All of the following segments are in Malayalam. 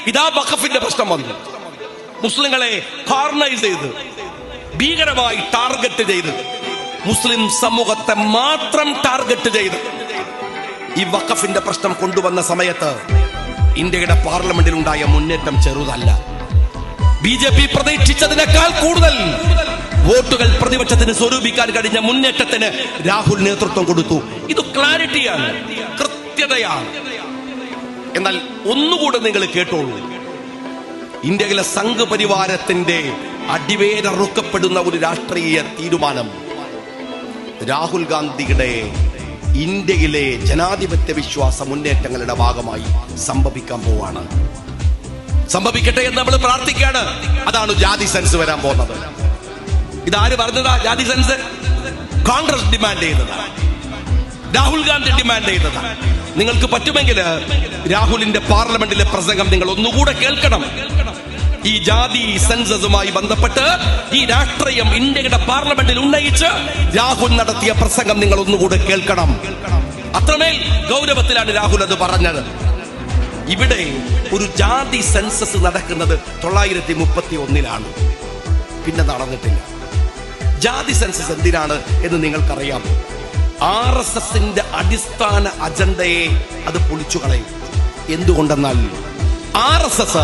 ഇതാ വഖഫിന്റെ പ്രശ്നം വന്നു. മുസ്ലിങ്ങളെ കോർണൈസ് ചെയ്ത് ഭീകരമായി ടാർഗറ്റ് ചെയ്ത് മുസ്ലിം സമൂഹത്തെ മാത്രം ടാർഗറ്റ് ചെയ്ത് ഈ വഖഫിന്റെ പ്രശ്നം കൊണ്ടുവന്ന സമയത്ത് ഇന്ത്യയുടെ പാർലമെന്റിൽ ഉണ്ടായ മുന്നേറ്റം ചെറുതല്ല. BJP പ്രതീക്ഷിച്ചതിനേക്കാൾ കൂടുതൽ വോട്ടുകൾ പ്രതിപക്ഷത്തിന് സ്വരൂപിക്കാൻ കഴിഞ്ഞ മുന്നേറ്റത്തിന് രാഹുൽ നേതൃത്വം കൊടുത്തു. ഇത് ക്ലാരിറ്റിയാണ്, കൃത്യതയാണ്. എന്നാൽ ഒന്നുകൂടെ നിങ്ങൾ കേട്ടോളൂ. ഇന്ത്യയിലെ സംഘപരിവാരത്തിന്റെ അടിവേരറുക്കപ്പെടുന്ന ഒരു രാഷ്ട്രീയ തീരുമാനം രാഹുൽ ഗാന്ധിയുടെ ഇന്ത്യയിലെ ജനാധിപത്യ വിശ്വാസ മുന്നേറ്റങ്ങളുടെ ഭാഗമായി സംഭവിക്കാൻ പോവാണ്. സംഭവിക്കട്ടെ എന്ന് നമ്മൾ പ്രാർത്ഥിക്കുകയാണ്. അതാണ് ജാതി സെൻസ് വരാൻ പോകുന്നത്. ഇതാര് പറഞ്ഞതാ? ജാതി സെൻസ് കോൺഗ്രസ് ഡിമാൻഡ് ചെയ്തതാ, രാഹുൽ ഗാന്ധി ഡിമാൻഡ് ചെയ്തതാ. നിങ്ങൾക്ക് പറ്റുമെങ്കിൽ രാഹുലിന്റെ പാർലമെന്റിലെ പ്രസംഗം നിങ്ങൾ ഒന്നുകൂടെ കേൾക്കണം. ഈ ജാതി സെൻസസുമായി ബന്ധപ്പെട്ട് ഈ രാഷ്ട്രീയം ഇന്ത്യയുടെ പാർലമെന്റിൽ ഉന്നയിച്ച് രാഹുൽ നടത്തിയ പ്രസംഗം നിങ്ങൾ ഒന്നുകൂടെ കേൾക്കണം. അത്രമേൽ ഗൗരവത്തിലാണ് രാഹുൽ അത് പറഞ്ഞത്. ഇവിടെ ഒരു ജാതി സെൻസസ് നടക്കുന്നത് 1931 പിന്നെ നടന്നിട്ടില്ല. ജാതി സെൻസസ് എന്തിനാണ് എന്ന് നിങ്ങൾക്കറിയാം. RSSന്റെ അടിസ്ഥാന അജണ്ടയെ അത് പൊളിച്ചു കളയും. എന്തുകൊണ്ടെന്നാൽ RSS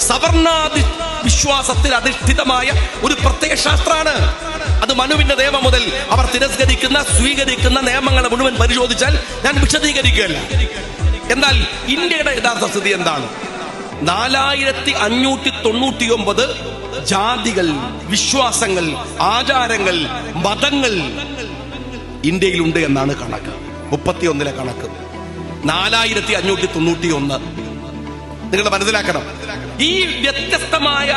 സവർണാധി വിശ്വാസത്തിൽ അധിഷ്ഠിതമായ ഒരു പ്രത്യയ ശാസ്ത്രമാണ്. അത് മനുവിന്റെ നിയമം മുതൽ അവർ തിരസ്കരിക്കുന്ന സ്വീകരിക്കുന്ന നിയമങ്ങളെ മുഴുവൻ പരിശോധിച്ചാൽ ഞാൻ വിശദീകരിക്കുകയല്ല. എന്നാൽ ഇന്ത്യയുടെ യഥാർത്ഥ സ്ഥിതി എന്താണ്? 4599 ജാതികൾ, വിശ്വാസങ്ങൾ, ആചാരങ്ങൾ, മതങ്ങൾ ഇന്ത്യയിലുണ്ട് എന്നാണ് കണക്ക്. 31 കണക്ക് 4591. നിങ്ങൾ മനസ്സിലാക്കണം, ഈ വ്യത്യസ്തമായ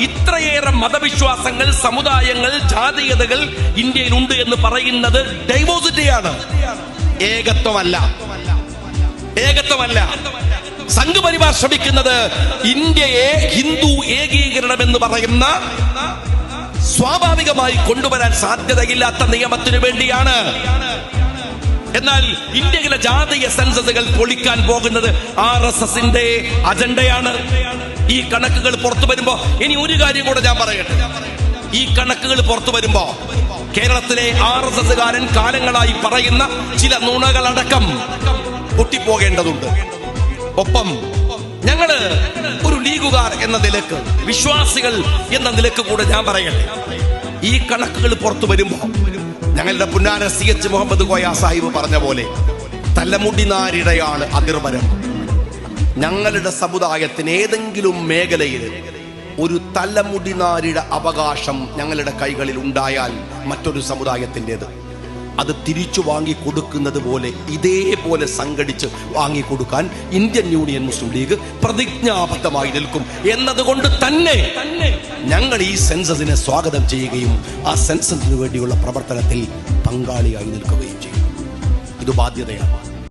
ഇത്രയേറെ മതവിശ്വാസങ്ങൾ, സമുദായങ്ങൾ, ജാതീയതകൾ ഇന്ത്യയിലുണ്ട് എന്ന് പറയുന്നത് ഡൈവേഴ്സിറ്റിയാണ്, ഏകത്വമല്ല. സംഘപരിവാർ ശ്രമിക്കുന്നത് ഇന്ത്യയെ ഹിന്ദു ഏകീകരണം എന്ന് പറയുന്ന സ്വാഭാവികമായി കൊണ്ടുവരാൻ സാധ്യതയില്ലാത്ത നിയമത്തിനു വേണ്ടിയാണ്. എന്നാൽ ഇന്ത്യയിലെ ജാതീയ സെൻസസുകൾ പൊളിക്കാൻ പോകുന്നത് RSSന്റെ അജണ്ടയാണ്. ഈ കണക്കുകൾ പുറത്തു വരുമ്പോ ഇനി ഒരു കാര്യം കൂടെ ഞാൻ പറയട്ടെ. ഈ കണക്കുകൾ പുറത്തു വരുമ്പോ കേരളത്തിലെ RSSകാരൻ കാലങ്ങളായി പറയുന്ന ചില നുണകളടക്കം പൊട്ടിപ്പോകേണ്ടതുണ്ട്. ഒപ്പം ഞങ്ങള് ഒരു ലീഗുകാർ എന്ന നിലക്ക്, വിശ്വാസികൾ എന്ന നിലക്ക് കൂടെ ഞാൻ പറയട്ടെ, ഈ കണക്കുകൾ പുറത്തു വരുമ്പോ ഞങ്ങളുടെ പുന്നാര CH മുഹമ്മദ് കോയ സാഹിബ് പറഞ്ഞ പോലെ തലമുടിനാരിഴയാണ് അതിർവരം. ഞങ്ങളുടെ സമുദായത്തിന് ഏതെങ്കിലും മേഖലയിൽ ഒരു തലമുടിനാരിഴ അവകാശം ഞങ്ങളുടെ കൈകളിൽ ഉണ്ടായാൽ മറ്റൊരു സമുദായത്തിൻ്റെത് അത് തിരിച്ചു വാങ്ങിക്കൊടുക്കുന്നത് പോലെ ഇതേപോലെ സംഘടിച്ച് വാങ്ങിക്കൊടുക്കാൻ ഇന്ത്യൻ യൂണിയൻ മുസ്ലിം ലീഗ് പ്രതിജ്ഞാബദ്ധമായി നിൽക്കും എന്നതുകൊണ്ട് തന്നെ ഞങ്ങൾ ഈ സെൻസസിനെ സ്വാഗതം ചെയ്യുകയും ആ സെൻസസിന് വേണ്ടിയുള്ള പ്രവർത്തനത്തിൽ പങ്കാളിയായി നിൽക്കുകയും ചെയ്യും. ഇത് ബാധ്യതയാണ്.